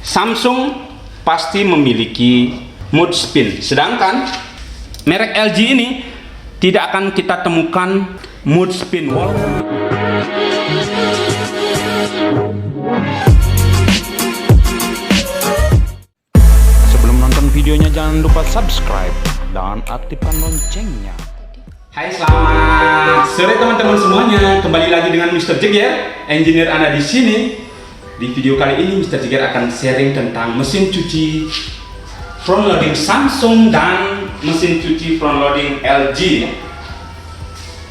Samsung pasti memiliki mood spin, sedangkan merek LG ini tidak akan kita temukan mood spin wall. Sebelum nonton videonya jangan lupa subscribe dan aktifkan loncengnya. Hai, selamat sore teman-teman semuanya. Kembali lagi dengan Mr. Jeger, engineer Anda di sini. Di video kali ini Mr. Jeger akan sharing tentang mesin cuci front loading Samsung dan mesin cuci front loading LG.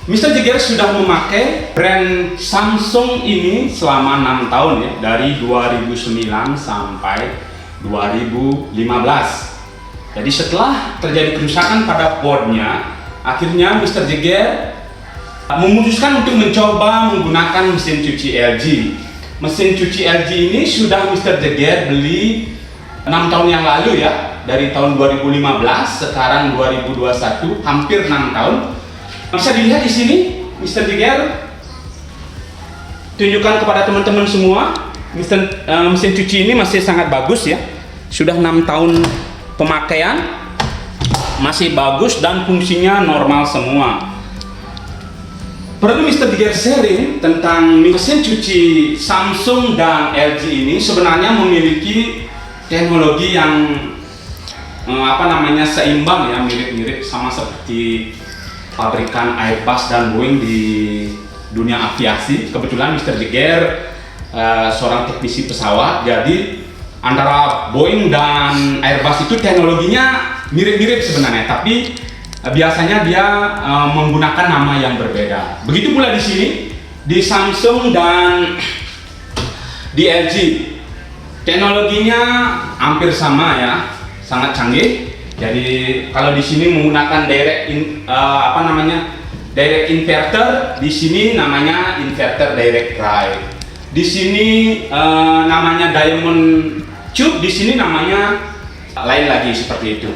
Mr. Jeger sudah memakai brand Samsung ini selama 6 tahun ya, dari 2009 sampai 2015. Jadi setelah terjadi kerusakan pada boardnya, akhirnya Mr. Jeger memutuskan untuk mencoba menggunakan mesin cuci LG. Mesin cuci LG ini sudah Mr. Jeger beli 6 tahun yang lalu ya, dari tahun 2015, sekarang 2021, hampir 6 tahun. Bisa dilihat di sini, Mr. Jeger tunjukkan kepada teman-teman semua, mesin cuci ini masih sangat bagus ya. Sudah 6 tahun pemakaian, masih bagus dan fungsinya normal semua. Perlu Mr. Jeger sharing tentang mesin cuci Samsung dan LG ini sebenarnya memiliki teknologi yang seimbang ya, mirip-mirip sama seperti pabrikan Airbus dan Boeing di dunia aviasi. Kebetulan Mr. Jeger seorang teknisi pesawat, jadi antara Boeing dan Airbus itu teknologinya mirip-mirip sebenarnya, tapi biasanya dia menggunakan nama yang berbeda. Begitu pula di sini, di Samsung dan di LG, teknologinya hampir sama ya, sangat canggih. Jadi kalau di sini menggunakan direct inverter, di sini namanya inverter direct drive. Di sini namanya diamond tube, di sini namanya lain lagi seperti itu.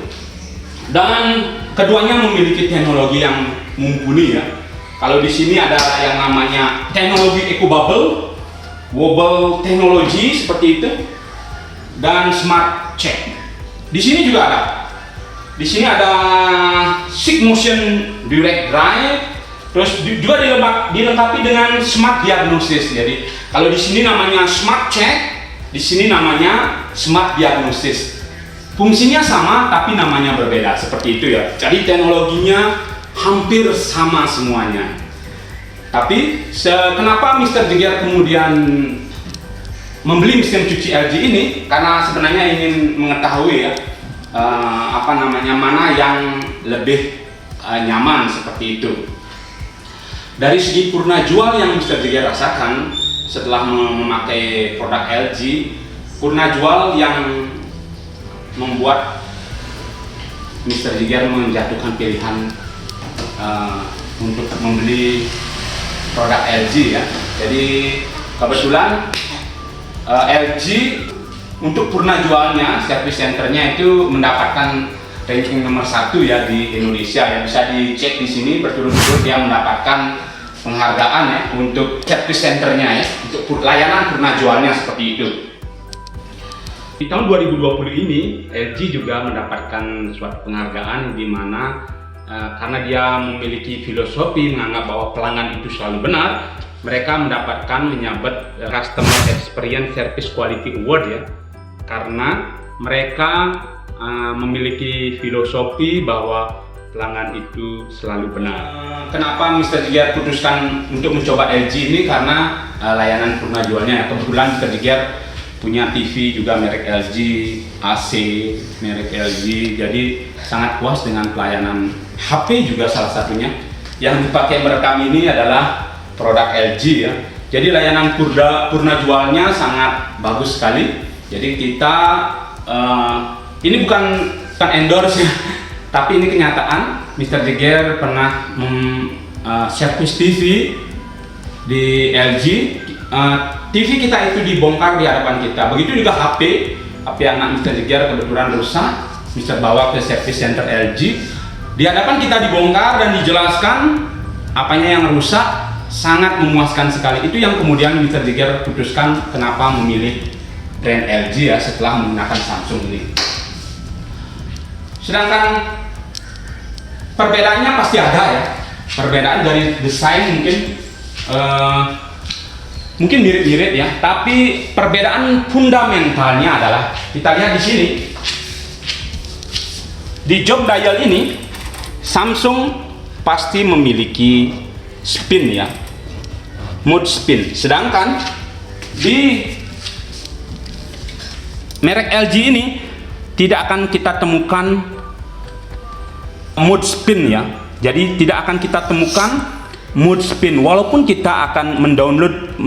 Dan keduanya memiliki teknologi yang mumpuni ya. Kalau di sini ada yang namanya teknologi eco bubble, wobble teknologi seperti itu, dan smart check. Di sini juga ada. Di sini ada Six Motion Direct Drive, terus juga dilengkapi dengan Smart Diagnosis. Jadi kalau di sini namanya Smart Check, di sini namanya Smart Diagnosis. Fungsinya sama tapi namanya berbeda seperti itu ya. Jadi teknologinya hampir sama semuanya. Tapi kenapa Mr. Jeger kemudian membeli mesin cuci LG ini? Karena sebenarnya ingin mengetahui ya, mana yang lebih nyaman seperti itu. Dari segi purna jual yang Mr. Jeger rasakan setelah memakai produk LG, purna jual yang membuat Mr. Jeger menjatuhkan pilihan untuk membeli produk LG ya. Jadi kebetulan LG untuk purna jualnya, service centernya itu mendapatkan ranking nomor 1 ya di Indonesia ya. Bisa dicek di sini, berturut-turut dia mendapatkan penghargaan ya untuk service centernya ya, untuk layanan purna jualnya seperti itu. Di tahun 2020 ini LG juga mendapatkan suatu penghargaan di mana karena dia memiliki filosofi menganggap bahwa pelanggan itu selalu benar, mereka mendapatkan menyabet Customer Experience Service Quality Award ya. Karena mereka memiliki filosofi bahwa pelanggan itu selalu benar. Kenapa Mr. Jeger putuskan untuk mencoba LG ini? Karena layanan purna jualnya. Kebetulan Mr. Jeger punya TV juga merek LG, AC merek LG, jadi sangat puas dengan pelayanan. HP juga salah satunya yang dipakai merekam ini adalah produk LG ya. Jadi layanan purna jualnya sangat bagus sekali. Jadi kita ini bukan endorse ya, tapi ini kenyataan. Mr. Jeger pernah servis TV di LG. TV kita itu dibongkar di hadapan kita. Begitu juga HP anak Mr. Jeger kebetulan rusak, Mr. bawa ke service center LG. Di hadapan kita dibongkar dan dijelaskan apanya yang rusak, sangat memuaskan sekali. Itu yang kemudian Mr. Jeger putuskan kenapa memilih brand LG ya setelah menggunakan Samsung ini. Sedangkan perbedaannya pasti ada ya. Perbedaan dari desain mungkin mirip-mirip ya, tapi perbedaan fundamentalnya adalah kita lihat di sini. Di jog dial ini Samsung pasti memiliki spin ya, mode spin. Sedangkan di merek LG ini tidak akan kita temukan mode spin ya. Jadi tidak akan kita temukan mode spin, walaupun kita akan mendownload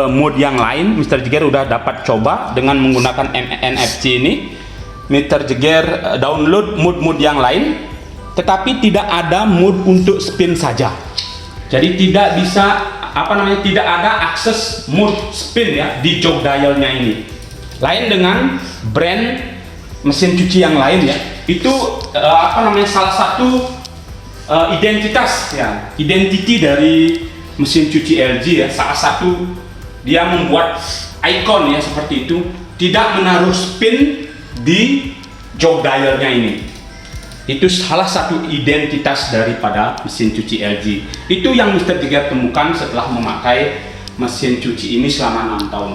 mode yang lain. Mr. Jagger udah dapat coba dengan menggunakan NFC ini. Mr. Jagger download mode yang lain, tetapi tidak ada mode untuk spin saja. Jadi tidak bisa tidak ada akses mode spin ya di jog dialnya ini. Lain dengan brand mesin cuci yang lain ya. Itu salah satu identity dari mesin cuci LG ya. Salah satu dia membuat icon ya seperti itu, tidak menaruh spin di jog dialnya ini. Itu salah satu identitas daripada mesin cuci LG. Itu yang Mr. Jagger temukan setelah memakai mesin cuci ini selama 6 tahun.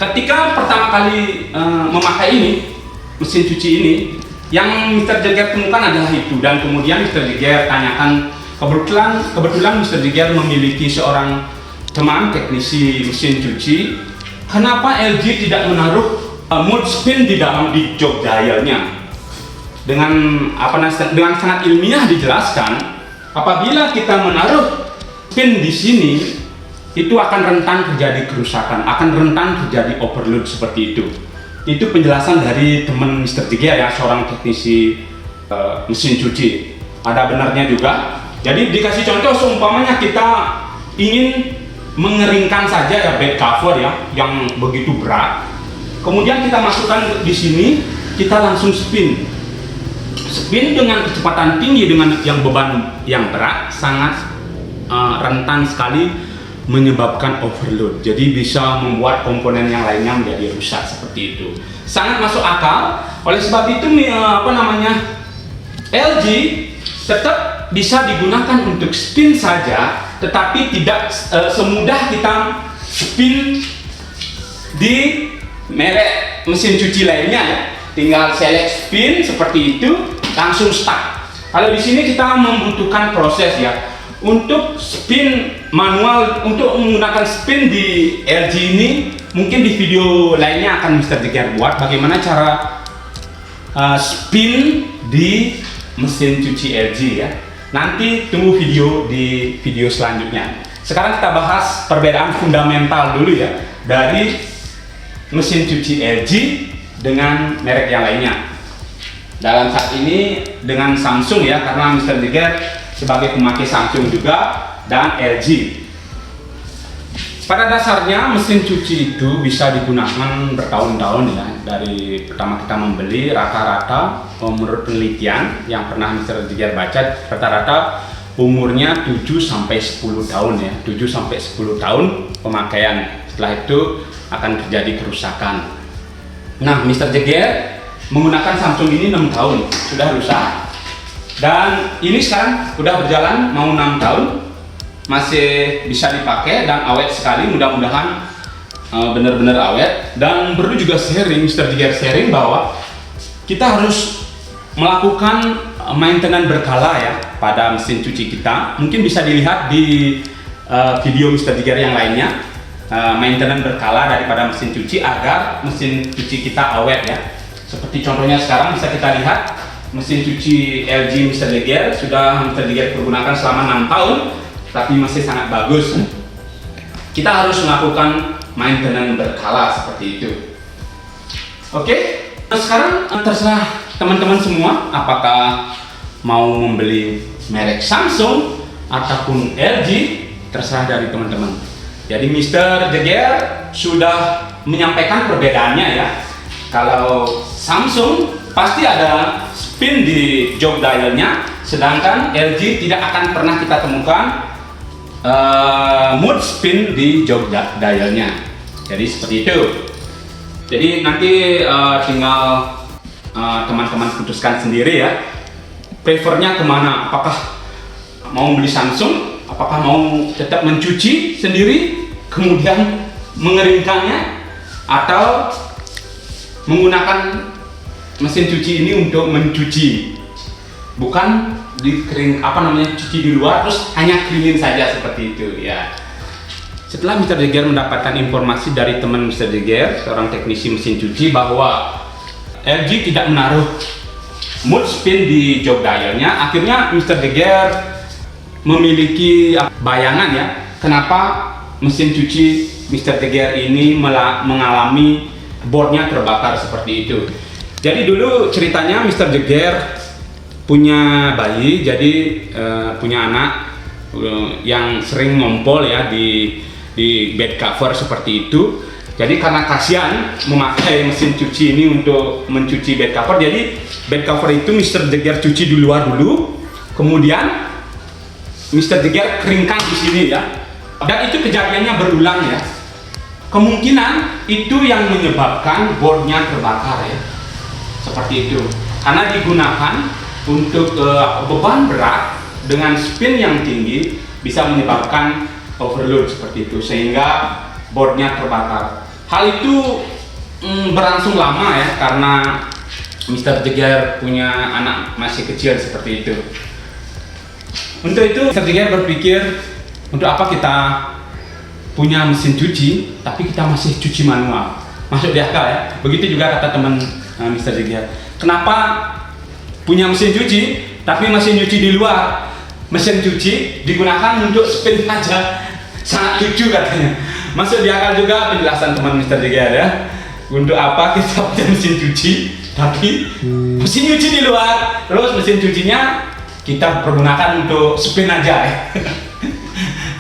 Ketika pertama kali memakai mesin cuci ini, yang Mr. Jagger temukan adalah itu. Dan kemudian Mr. Jagger tanyakan, kebetulan Mr. Jagger memiliki seorang teman teknisi mesin cuci, kenapa LG tidak menaruh mode spin di jog dialnya? Dengan sangat ilmiah dijelaskan, apabila kita menaruh spin di sini, itu akan rentan terjadi kerusakan, akan rentan terjadi overload seperti itu. Itu penjelasan dari teman Mr. Jagger ya, seorang teknisi mesin cuci. Ada benarnya juga. Jadi dikasih contoh, seumpamanya kita ingin mengeringkan saja ya bed cover ya yang begitu berat. Kemudian kita masukkan di sini, kita langsung spin dengan kecepatan tinggi dengan yang beban yang berat, sangat rentan sekali menyebabkan overload. Jadi bisa membuat komponen yang lainnya menjadi rusak seperti itu. Sangat masuk akal. Oleh sebab itu LG tetap bisa digunakan untuk spin saja, tetapi tidak semudah kita spin di merek mesin cuci lainnya ya. Tinggal select spin seperti itu, langsung start. Kalau di sini kita membutuhkan proses ya. Untuk spin manual, untuk menggunakan spin di LG ini, mungkin di video lainnya akan Mr. Jagger buat bagaimana cara spin di mesin cuci LG ya. Nanti tunggu di video selanjutnya. Sekarang kita bahas perbedaan fundamental dulu ya dari mesin cuci LG dengan merek yang lainnya. Dalam saat ini dengan Samsung ya, karena Mr. Jagger sebagai pemakai Samsung juga dan LG. Pada dasarnya mesin cuci itu bisa digunakan bertahun-tahun ya. Dari pertama kita membeli, rata-rata menurut penelitian yang pernah Mr. Jagger baca, rata-rata umurnya 7-10 tahun ya. 7-10 tahun pemakaian. Setelah itu akan terjadi kerusakan. Nah, Mr. Jagger menggunakan Samsung ini 6 tahun sudah rusak. Dan ini sekarang udah berjalan mau 6 tahun, masih bisa dipakai dan awet sekali. Mudah-mudahan benar-benar awet. Dan perlu juga sharing, Mr. Jagger sharing bahwa kita harus melakukan maintenance berkala ya pada mesin cuci kita. Mungkin bisa dilihat di video Mr. Jagger yang lainnya, maintenance berkala daripada mesin cuci agar mesin cuci kita awet ya. Seperti contohnya sekarang bisa kita lihat mesin cuci LG Mr. Jagger sudah Mr. Jagger pergunakan selama 6 tahun, tapi masih sangat bagus. Kita harus melakukan maintenance berkala seperti itu. Oke, sekarang terserah teman-teman semua apakah mau membeli merek Samsung ataupun LG, terserah dari teman-teman. Jadi Mr. Jagger sudah menyampaikan perbedaannya ya. Kalau Samsung pasti ada spin di jog dialnya, sedangkan LG tidak akan pernah kita temukan mode spin di jog dialnya. Jadi seperti itu. Jadi nanti tinggal teman-teman putuskan sendiri ya, prefernya kemana, apakah mau beli Samsung, apakah mau tetap mencuci sendiri kemudian mengeringkannya, atau menggunakan mesin cuci ini untuk mencuci, bukan cuci di luar terus hanya keringin saja seperti itu ya. Setelah Mr. Jager mendapatkan informasi dari teman Mr. Jager, seorang teknisi mesin cuci, bahwa LG tidak menaruh mood spin di jog dialnya, akhirnya Mr. Jager memiliki bayangan ya, kenapa mesin cuci Mr. Jager ini mengalami boardnya terbakar seperti itu. Jadi dulu ceritanya Mr. Jager punya bayi, jadi punya anak yang sering ngompol ya di bed cover seperti itu. Jadi karena kasihan memakai mesin cuci ini untuk mencuci bed cover, jadi bed cover itu Mr. Jager cuci di luar dulu, kemudian Mr. Jager keringkan di sini ya. Dan itu kejadiannya berulang ya. Kemungkinan itu yang menyebabkan boardnya terbakar ya, seperti itu. Karena digunakan untuk beban berat dengan spin yang tinggi bisa menyebabkan overload seperti itu, sehingga boardnya terbakar. Hal itu berlangsung lama ya, karena Mr. Jager punya anak masih kecil seperti itu. Untuk itu Mr. Jager berpikir, untuk apa kita punya mesin cuci tapi kita masih cuci manual? Masuk di akal ya. Begitu juga kata teman Mr. Jager, kenapa punya mesin cuci tapi masih nyuci di luar? Mesin cuci digunakan untuk spin saja. Sangat lucu katanya. Masuk di akal juga penjelasan teman Mr. Jager ya. Untuk apa kita punya mesin cuci tapi mesin cuci di luar, terus mesin cucinya kita pergunakan untuk spin aja ya.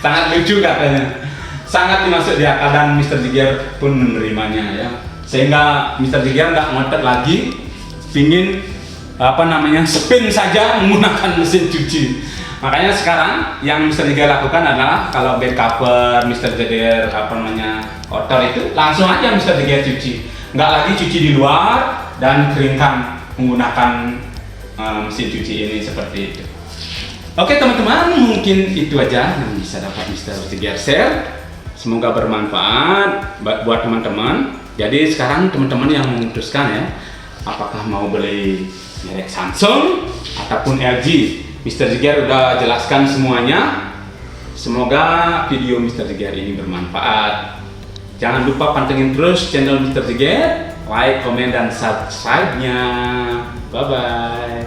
Sangat lucu katanya. Sangat dimasuk di akal, dan Mr. Jager pun menerimanya ya. Sehingga Mr. Jager nggak ngotot lagi pingin spin saja menggunakan mesin cuci. Makanya sekarang yang Mr. Jager lakukan adalah kalau bed cover Mr. Jager kotor itu langsung aja Mr. Jager cuci, nggak lagi cuci di luar dan keringkan menggunakan mesin cuci ini seperti itu. Oke teman-teman, mungkin itu aja yang bisa dapat Mr. Jager share. Semoga bermanfaat buat teman-teman. Jadi sekarang teman-teman yang memutuskan ya, apakah mau beli merek Samsung ataupun LG. Mr. Jager udah jelaskan semuanya. Semoga video Mr. Jager ini bermanfaat. Jangan lupa pantengin terus channel Mr. Jager, like, komen, dan subscribe-nya. Bye-bye.